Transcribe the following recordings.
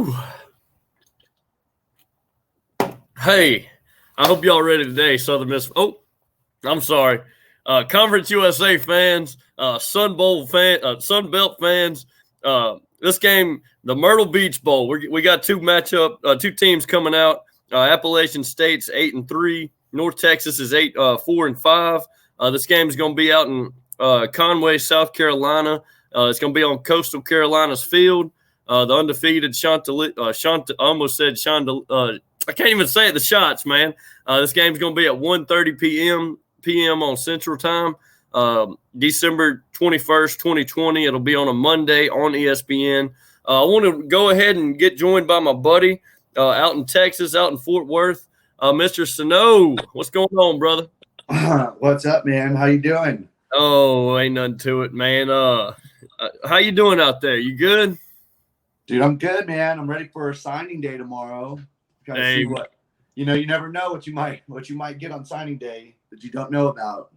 Whew. Hey, I hope y'all ready today, Southern Miss. Oh, I'm sorry. Conference USA fans, Sun Belt fans. This game, the Myrtle Beach Bowl. We got two teams coming out. Appalachian State's 8-3. North Texas is 4-5. This game is going to be out in Conway, South Carolina. It's going to be on Coastal Carolina's field. The undefeated I can't even say it. The Shots, man. This game's going to be at 1:30 p.m. on Central Time, December 21st, 2020. It'll be on a Monday on ESPN. I want to go ahead and get joined by my buddy out in Texas, out in Fort Worth, Mr. Sanoe. What's going on, brother? What's up, man? How you doing? Oh, ain't nothing to it, man. How you doing out there? You good? Dude, I'm good, man. I'm ready for a signing day tomorrow. Gotta see what you never know what you might get on signing day that you don't know about,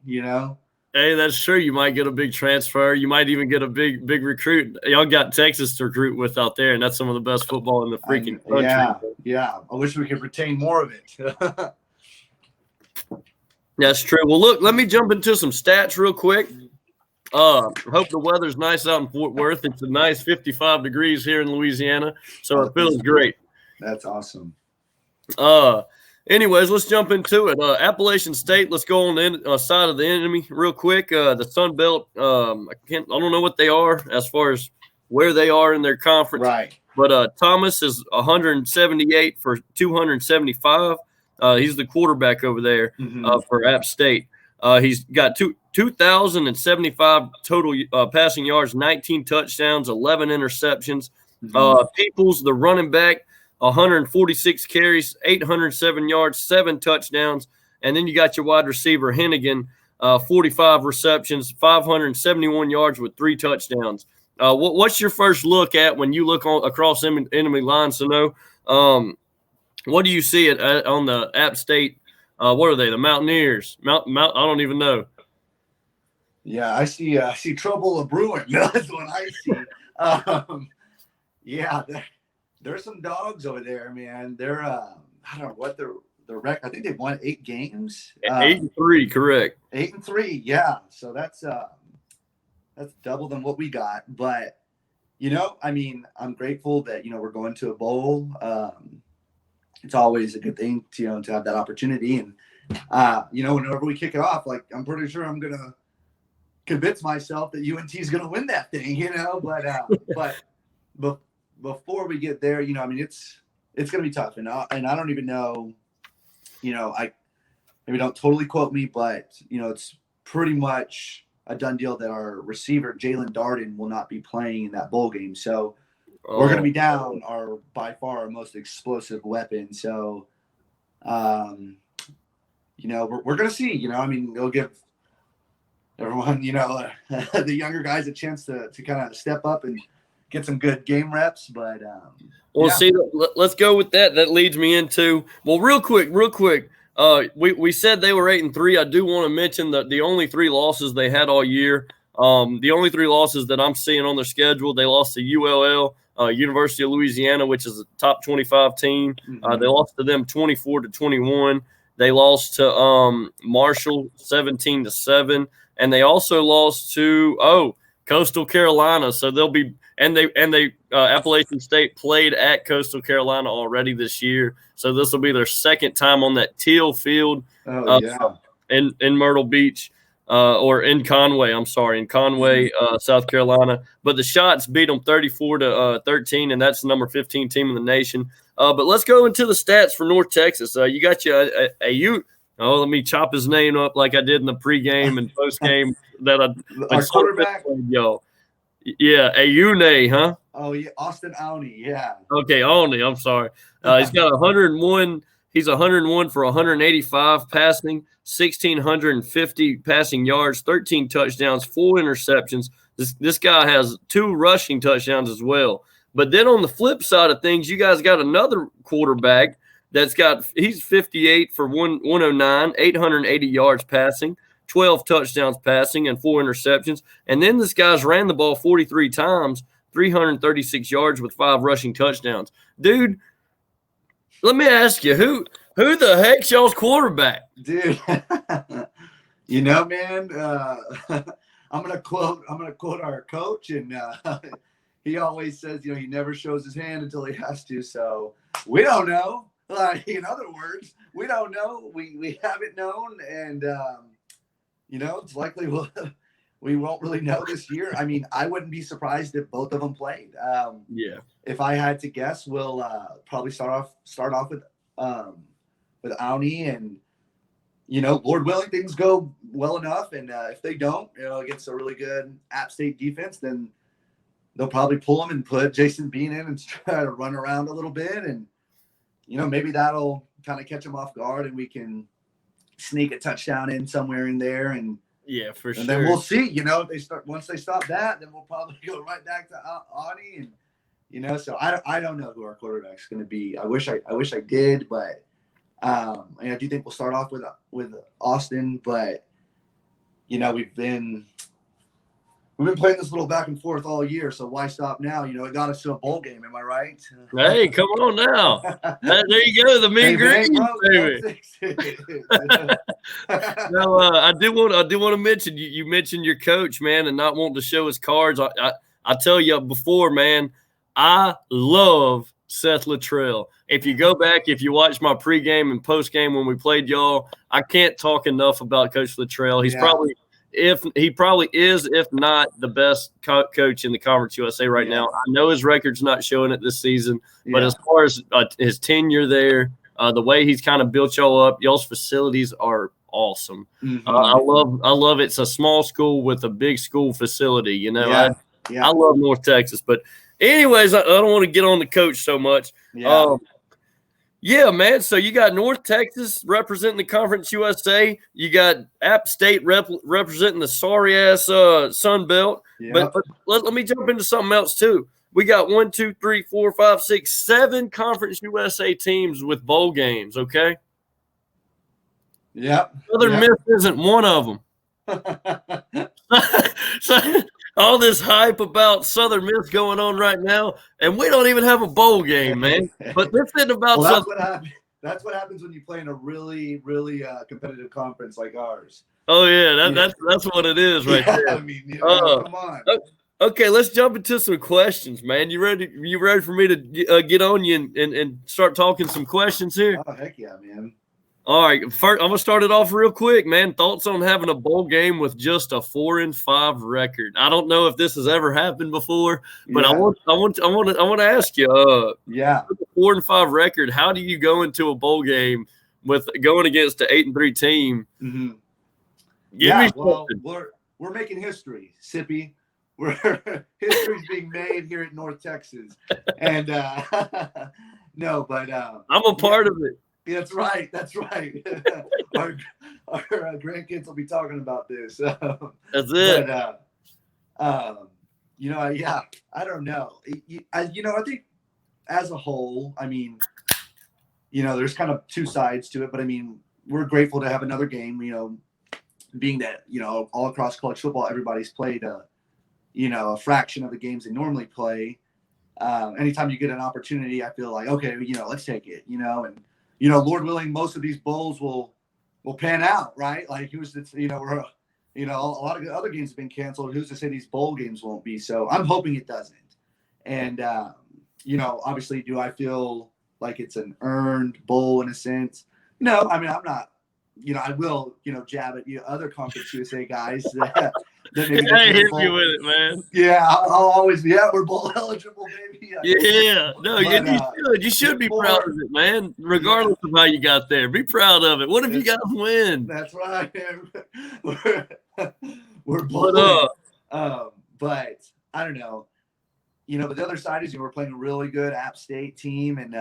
Hey, that's true. You might get a big transfer. You might even get a big recruit. Y'all got Texas to recruit with out there, and that's some of the best football in the freaking country. Yeah. I wish we could retain more of it. That's true. Well, look, let me jump into some stats real quick. Hope the weather's nice out in Fort Worth. It's a nice 55 degrees here in Louisiana, so it feels great. That's awesome. Anyways, let's jump into it. Appalachian State. Let's go on the side of the enemy real quick. The Sun Belt. I don't know what they are as far as where they are in their conference. Right. But Thomas is 178 for 275. He's the quarterback over there for App State. He's got 2,075 total passing yards, 19 touchdowns, 11 interceptions. Peoples, the running back, 146 carries, 807 yards, 7 touchdowns. And then you got your wide receiver, Hennigan, 45 receptions, 571 yards with 3 touchdowns. What's your first look at when you look across enemy lines, Sanoe? What do you see on the App State? What are they? The Mountaineers? I don't even know. Yeah, I see trouble brewing. That's what I see. There's some dogs over there, man. They're I don't know what their record. I think they've won 8 games. 8-3, correct. 8-3, yeah. So that's double than what we got. But I'm grateful that we're going to a bowl. It's always a good thing to have that opportunity. And whenever we kick it off, like I'm pretty sure I'm gonna convince myself that UNT is gonna win that thing, but before we get there, it's gonna be tough, and I don't even know, I maybe don't totally quote me, but it's pretty much a done deal that our receiver Jalen Darden will not be playing in that bowl game. So we're going to be down by far our most explosive weapon. So, we're going to see. They'll give everyone, the younger guys a chance to kind of step up and get some good game reps. But see, let's go with that. That leads me into real quick. We said they were 8-3. I do want to mention that the only 3 losses they had all year. The only 3 losses that I'm seeing on their schedule, they lost to ULL. University of Louisiana, which is a top 25 team. They lost to them 24-21. They lost to Marshall 17-7, and they also lost to Coastal Carolina. So they'll be Appalachian State played at Coastal Carolina already this year. So this will be their second time on that teal field in Myrtle Beach. Or in Conway, South Carolina. But the Shots beat them 34-13, and that's the number 15 team in the nation. But let's go into the stats for North Texas. You got let me chop his name up like I did in the pregame and postgame that our quarterback. Y'all. Yeah, Ayune, huh? Oh yeah, Austin Aune, yeah. Okay, Aune. I'm sorry. He's got 101. He's 101 for 185 passing, 1,650 passing yards, 13 touchdowns, 4 interceptions. This guy has 2 rushing touchdowns as well. But then on the flip side of things, you guys got another quarterback he's 58 for 109, 880 yards passing, 12 touchdowns passing, and 4 interceptions. And then this guy's ran the ball 43 times 336 yards with 5 rushing touchdowns. Dude, let me ask you, who the heck's y'all's quarterback? Dude, you know, man, I'm gonna quote our coach, and he always says, you know, he never shows his hand until he has to. So we don't know. Like, in other words, we don't know. We haven't known, and you know, it's likely we won't really know this year. I mean, I wouldn't be surprised if both of them played. Yeah. If I had to guess, we'll probably start off with Auni, and you know, Lord willing, things go well enough, and if they don't, you know, against a really good App State defense, then they'll probably pull him and put Jason Bean in and try to run around a little bit, and you know, maybe that'll kind of catch him off guard, and we can sneak a touchdown in somewhere in there, and yeah, for sure. And then we'll see. You know, once they stop that, then we'll probably go right back to Audi, and you know, so I don't know who our quarterback's going to be. I wish I did, but and I do think we'll start off with Austin, but you know, we've been playing this little back and forth all year, so why stop now? You know, it got us to a bowl game. Am I right? Hey, come on now. There you go, the mean green, baby. No, I do want to mention you mentioned your coach, man, and not wanting to show his cards. I tell you before, man, I love Seth Luttrell. If you go back, if you watch my pregame and postgame when we played y'all, I can't talk enough about Coach Luttrell. He's probably is, if not the best coach in the Conference USA right now. I know his record's not showing it this season, but as far as his tenure there, the way he's kind of built y'all up, y'all's facilities are awesome. Mm-hmm. I love it's a small school with a big school facility. You know, I love North Texas. But anyways, I don't want to get on the coach so much. Yeah, man. So you got North Texas representing the Conference USA. You got App State representing the sorry-ass Sun Belt. But let me jump into something else, too. We got 1, 2, 3, 4, 5, 6, 7 Conference USA teams with bowl games, okay? Yeah. Southern Miss isn't one of them. So, all this hype about Southern Miss going on right now, and we don't even have a bowl game, man. But this isn't about that's what happens when you play in a really, really competitive conference like ours. Oh, yeah, that's what it is right there. I mean, you know, come on. Okay, let's jump into some questions, man. You ready for me to get on you and start talking some questions here? Oh, heck yeah, man. All right, first I'm gonna start it off real quick, man. Thoughts on having a bowl game with just a 4-5 record? I don't know if this has ever happened before, but I want to ask you. 4-5 record. How do you go into a bowl game with going against an 8-3 team? Mm-hmm. Well, we're making history, Sippy. History's being made here at North Texas, and no, but I'm a part of it. That's right. Our grandkids will be talking about this. That's it. But, you know, I don't know. I think as a whole, I mean, you know, there's kind of two sides to it, but I mean, we're grateful to have another game, you know, being that, you know, all across college football, everybody's played, you know, a fraction of the games they normally play. Anytime you get an opportunity, I feel like, okay, you know, let's take it, you know, and, you know, Lord willing, most of these bowls will pan out, right? Like, a lot of other games have been canceled. Who's to say these bowl games won't be? So I'm hoping it doesn't. And, you know, obviously, do I feel like it's an earned bowl in a sense? No, I mean, I'm not. You know, I will, you know, jab at you other Conference USA guys that maybe I hit you with it, man. Yeah, I'll always be. Yeah, we're bowl eligible, baby. You should be proud of it, man. Regardless of how you got there, be proud of it. What if you guys win? That's right. We're bowling. But I don't know. You know, but the other side is, you know, we're playing a really good App State team, and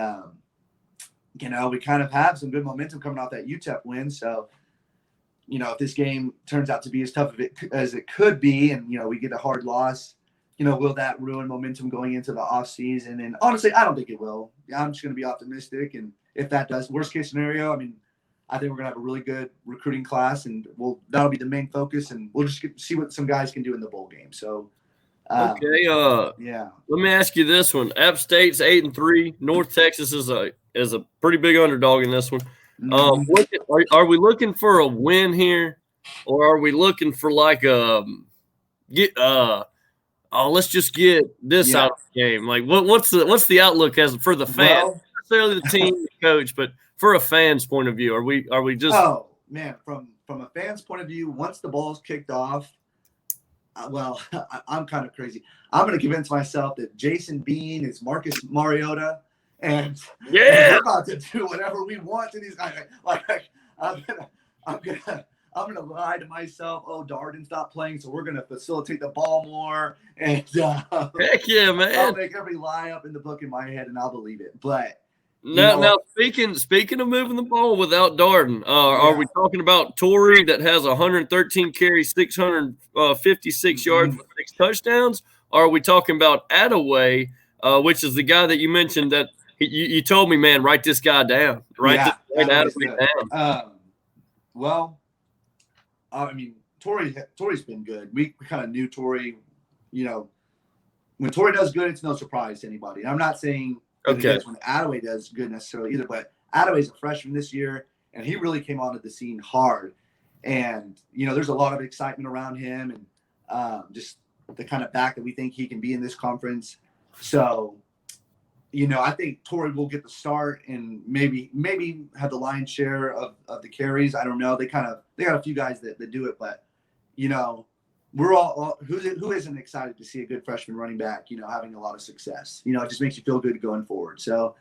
you know, we kind of have some good momentum coming off that UTEP win. So, you know, if this game turns out to be as tough as it could be, and, you know, we get a hard loss, you know, will that ruin momentum going into the offseason? And honestly, I don't think it will. I'm just going to be optimistic. And if that does, worst case scenario, I mean, I think we're going to have a really good recruiting class, and that'll be the main focus. And we'll just see what some guys can do in the bowl game. So, Okay. Yeah. Let me ask you this one. App State's 8-3. North Texas is a pretty big underdog in this one. Mhm. Are we looking for a win here, or are we looking for like let's just get this Yeah. out of the game? Like what's the outlook as for the fan? Well, Not necessarily the team, the coach, but for a fan's point of view, are we just oh man, from a fan's point of view, once the ball's kicked off, I'm kind of crazy. I'm going to convince myself that Jason Bean is Marcus Mariota, and we're about to do whatever we want to these guys. Like I'm gonna lie to myself. Oh, Darden's not playing, so we're gonna facilitate the ball more, and heck yeah, man. I'll make every lie up in the book in my head, and I'll believe it. But Now, speaking of moving the ball without Darden, are we talking about Torrey that has 113 carries, 656 yards with 6 touchdowns? Or are we talking about Attaway, which is the guy that you mentioned that you told me, man, write this guy down. Write Attaway down. Well, I mean, Torrey's been good. We kind of knew Torrey. When Torrey does good, it's no surprise to anybody. And I'm not saying when Attaway does good necessarily either, but Attaway's a freshman this year, and he really came onto the scene hard. And there's a lot of excitement around him, and just the kind of back that we think he can be in this conference. So, I think Torrey will get the start and maybe have the lion's share of the carries. I don't know. They got a few guys that do it, but we're all who isn't excited to see a good freshman running back, having a lot of success. It just makes you feel good going forward. So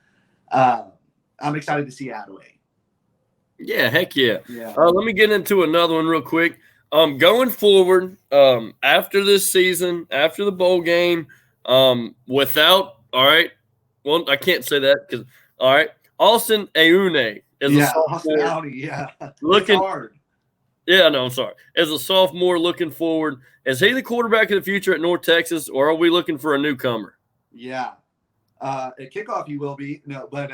I'm excited to see Attaway. Yeah, heck yeah. Yeah. Let me get into another one real quick. Going forward, after this season, after the bowl game, without – all right, well, I can't say that because – all right, Austin Aune is a sophomore. Looking hard. Yeah, no, I'm sorry. As a sophomore looking forward, is he the quarterback of the future at North Texas, or are we looking for a newcomer? Yeah. At kickoff, he will be. No, but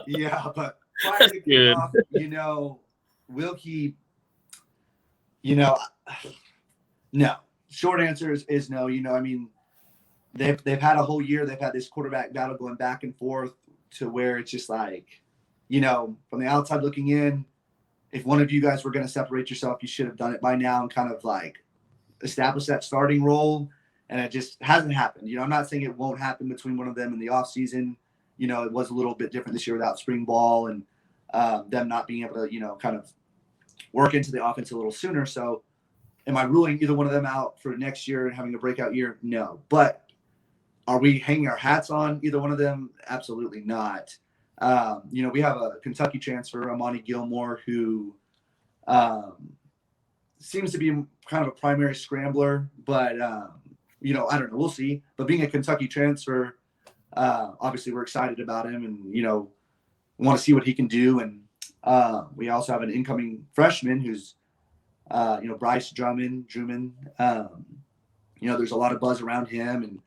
yeah, but prior to kickoff, Wilkie, no. Short answer is no. I mean, they've had a whole year. They've had this quarterback battle going back and forth to where it's just like, from the outside looking in, if one of you guys were going to separate yourself, you should have done it by now and kind of like establish that starting role. And it just hasn't happened. I'm not saying it won't happen between one of them in the off season. It was a little bit different this year without spring ball and them not being able to, kind of work into the offense a little sooner. So am I ruling either one of them out for next year and having a breakout year? No. But are we hanging our hats on either one of them? Absolutely not. We have a Kentucky transfer, Amani Gilmore, who seems to be kind of a primary scrambler, but, I don't know. We'll see. But being a Kentucky transfer, obviously we're excited about him and, want to see what he can do. And we also have an incoming freshman who's, Bryce Drummond. There's a lot of buzz around him. And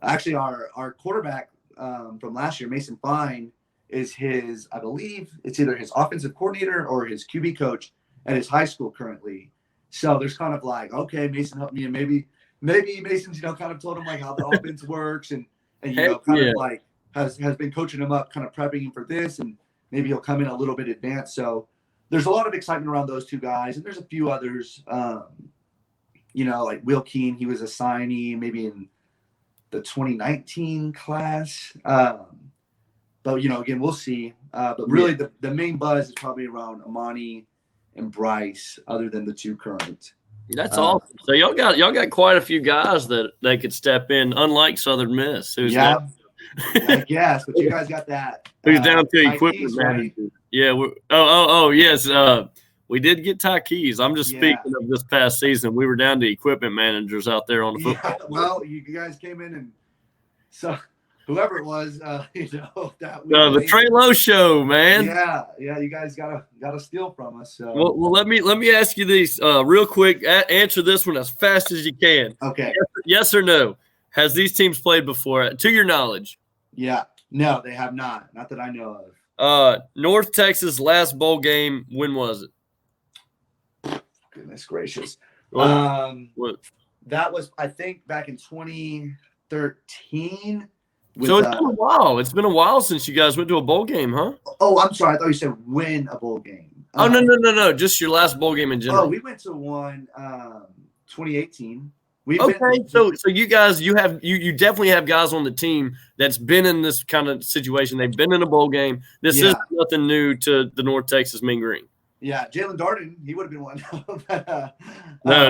actually our quarterback from last year, Mason Fine, is I believe it's either his offensive coordinator or his QB coach at his high school currently. So there's kind of like, okay, Mason helped me. And maybe Mason's, kind of told him like how the offense works and of like has been coaching him up, kind of prepping him for this. And maybe he'll come in a little bit advanced. So there's a lot of excitement around those two guys. And there's a few others, like Will Keene, he was a signee maybe in the 2019 class. But, again, we'll see. But really the main buzz is probably around Amani and Bryce, other than the two current. That's awesome. So y'all got quite a few guys that they could step in, unlike Southern Miss. I guess, but you guys got that. Who's down to equipment manager? Right? Yeah. Yes. We did get Ty Keys. I'm just speaking of this past season. We were down to equipment managers out there on the football. Yeah, well, you guys came in and so whoever it was, that the Trey Lowe show, man. Yeah, you guys gotta steal from us. So. Well, let me ask you these real quick. Answer this one as fast as you can. Okay. Yes or no? Has these teams played before, to your knowledge? Yeah. No, they have not. Not that I know of. North Texas last bowl game. When was it? Goodness gracious. What? That was, I think, back in 2013. So it's been a while. It's been a while since you guys went to a bowl game, huh? Oh, I'm sorry. I thought you said win a bowl game. Oh, no. Just your last bowl game in general. Oh, we went to one 2018. So you guys, you definitely have guys on the team that's been in this kind of situation. They've been in a bowl game. This is nothing new to the North Texas Mean Green. Yeah, Jalen Darden, he would have been one. No.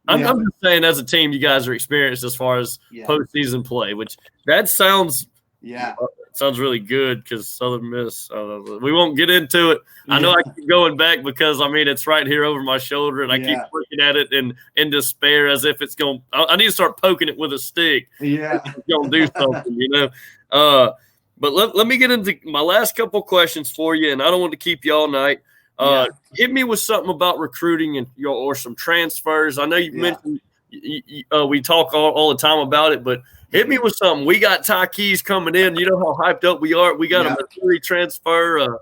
I'm just saying, as a team, you guys are experienced as far as postseason play, which that sounds really good because Southern Miss. We won't get into it. I know I keep going back because it's right here over my shoulder, and I keep looking at it in despair as if it's going. I need to start poking it with a stick. Yeah, it's going to do something, But let me get into my last couple questions for you, and I don't want to keep you all night. Hit me with something about recruiting and or some transfers. I know you mentioned we talk all the time about it, but hit me with something. We got Ty Keys coming in. You know how hyped up we are. We got a Missouri transfer.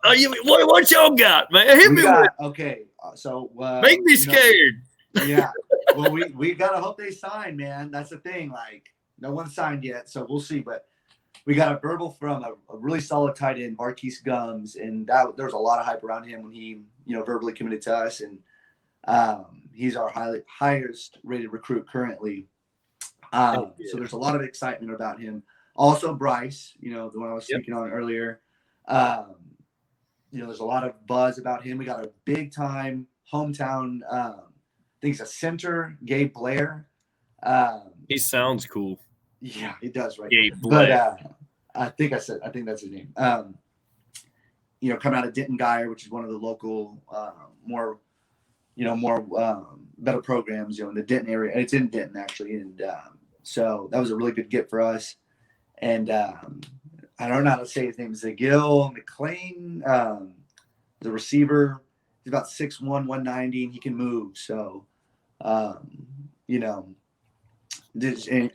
What y'all got, man? Hit me with it. Okay, so make me scared. Well, we gotta hope they sign, man. That's the thing. Like, no one's signed yet, so we'll see. But we got a verbal from a really solid tight end, Marquise Gums, and there was a lot of hype around him when he, verbally committed to us, and he's our highest rated recruit currently. So there's a lot of excitement about him. Also, Bryce, the one I was speaking on earlier. There's a lot of buzz about him. We got a big time hometown. I think he's a center, Gabe Blair. He sounds cool. Yeah, he does, right? Gabe Blair. But I think that's his name. Coming out of Denton Geyer, which is one of the local, more better programs, in the Denton area. It's in Denton actually, and so that was a really good get for us. And I don't know how to say his name. Zagil McLean, the receiver. He's about 6'1", 190, and he can move. So, and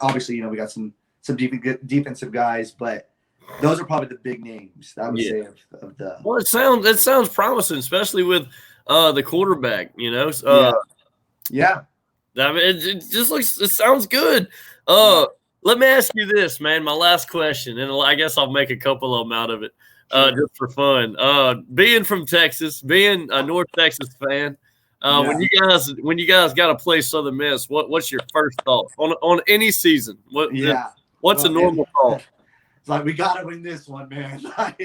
obviously, we got some defensive guys, but those are probably the big names I would say of the. Well, it sounds promising, especially with the quarterback. It sounds good. Let me ask you this, man. My last question, and I guess I'll make a couple of them out of it, just for fun. Being from Texas, being a North Texas fan. When you guys got to play Southern Miss, what's your first thought on any season? What's a normal thought? It's like, we got to win this one, man. We got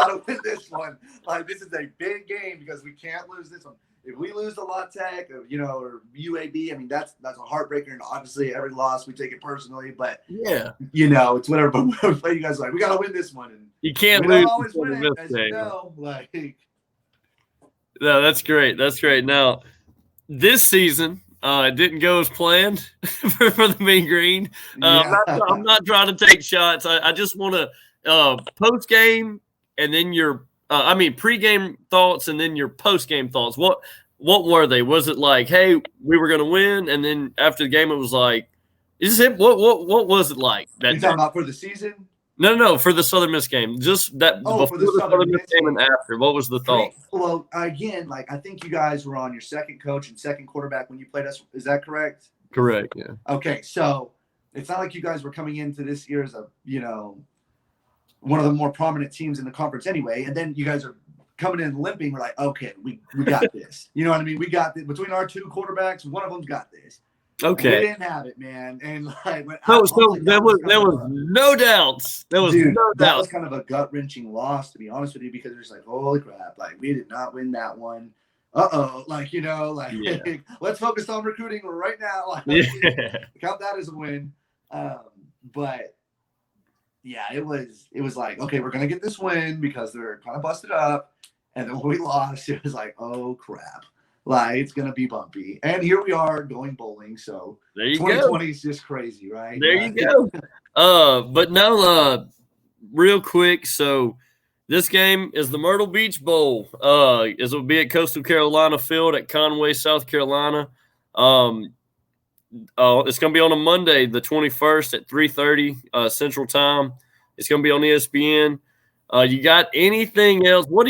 to win this one. Like, this is a big game because we can't lose this one. If we lose to La Tech, or UAB, that's a heartbreaker. And obviously, every loss we take it personally. But it's whatever. But we play you guys we got to win this one. And you can't lose. Don't always win it, as you know. No, that's great. That's great. Now, this season, it didn't go as planned for the Mean Green. I'm not trying to take shots. I just want to post game and then your pre-game thoughts and then your post-game thoughts. What were they? Was it like, hey, we were going to win, and then after the game it was like, is it what was it like? You're talking about for the season? No, for the Southern Miss game. Just that before for the Southern Miss game and after. What was the thought? Well, again, I think you guys were on your second coach and second quarterback when you played us. Is that correct? Correct, yeah. Okay, so it's not like you guys were coming into this year as a, one of the more prominent teams in the conference anyway, and then you guys are coming in limping. We're like, okay, we got this. You know what I mean? We got this. Between our two quarterbacks, one of them's got this. Okay. We didn't have it, man. And there was no doubts. There was no that doubts. was kind of a gut-wrenching loss, to be honest with you, because it's like, holy crap, we did not win that one. Let's focus on recruiting right now. Count that as a win. But yeah, it was like, okay, we're gonna get this win because they're kind of busted up. And then when we lost, it was like, oh crap. It's going to be bumpy. And here we are going bowling. So there you 2020 is just crazy, right? There you go. But no, real quick. So this game is the Myrtle Beach Bowl. It will be at Coastal Carolina Field at Conway, South Carolina. It's going to be on a Monday, the 21st at 3:30 Central Time. It's going to be on ESPN. You got anything else? What?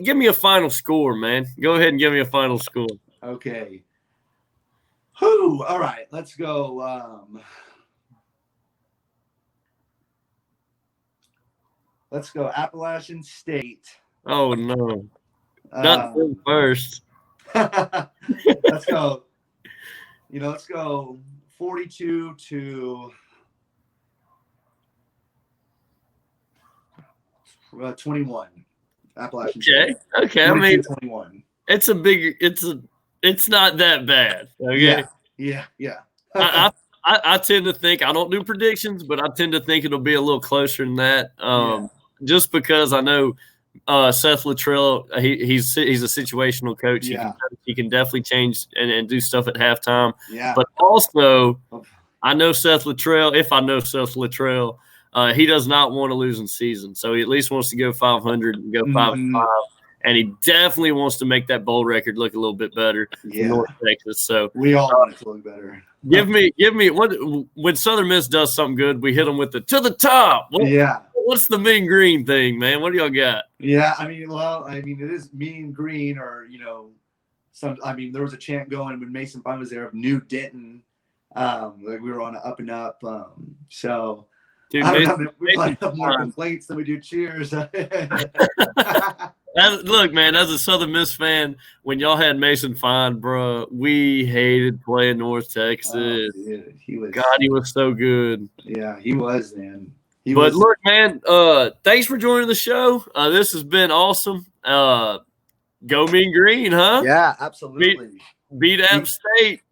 Give me a final score, man. Go ahead and give me a final score. Okay. Whew, all right, let's go. Let's go Appalachian State. Oh no, not first. Let's go. Let's go 42 to 21. Appalachian State. Okay. I mean, 21. It's not that bad. Okay. Yeah. I tend to think, I don't do predictions, but I tend to think it'll be a little closer than that. Just because I know Seth Luttrell, he's a situational coach. He can definitely change and do stuff at halftime. Yeah. But also, I know Seth Luttrell. If I know Seth Luttrell, he does not want to lose in season. So he at least wants to go 500 and go 5-5. And he definitely wants to make that bowl record look a little bit better for North Texas. So we all want it to look better. Give me when Southern Miss does something good, we hit them with the to the top. What's the mean green thing, man? What do y'all got? Yeah, I mean, it is mean green, or there was a chant going when Mason Fine was there of New Denton. Like we were on an up and up. So dude, I don't know, we might have more complaints than we do cheers. Look, man, as a Southern Miss fan, when y'all had Mason Fine, bro, we hated playing North Texas. Dude, he was so good. Yeah, he was, man. Look, man, thanks for joining the show. This has been awesome. Go Mean Green, huh? Yeah, absolutely. Beat App State.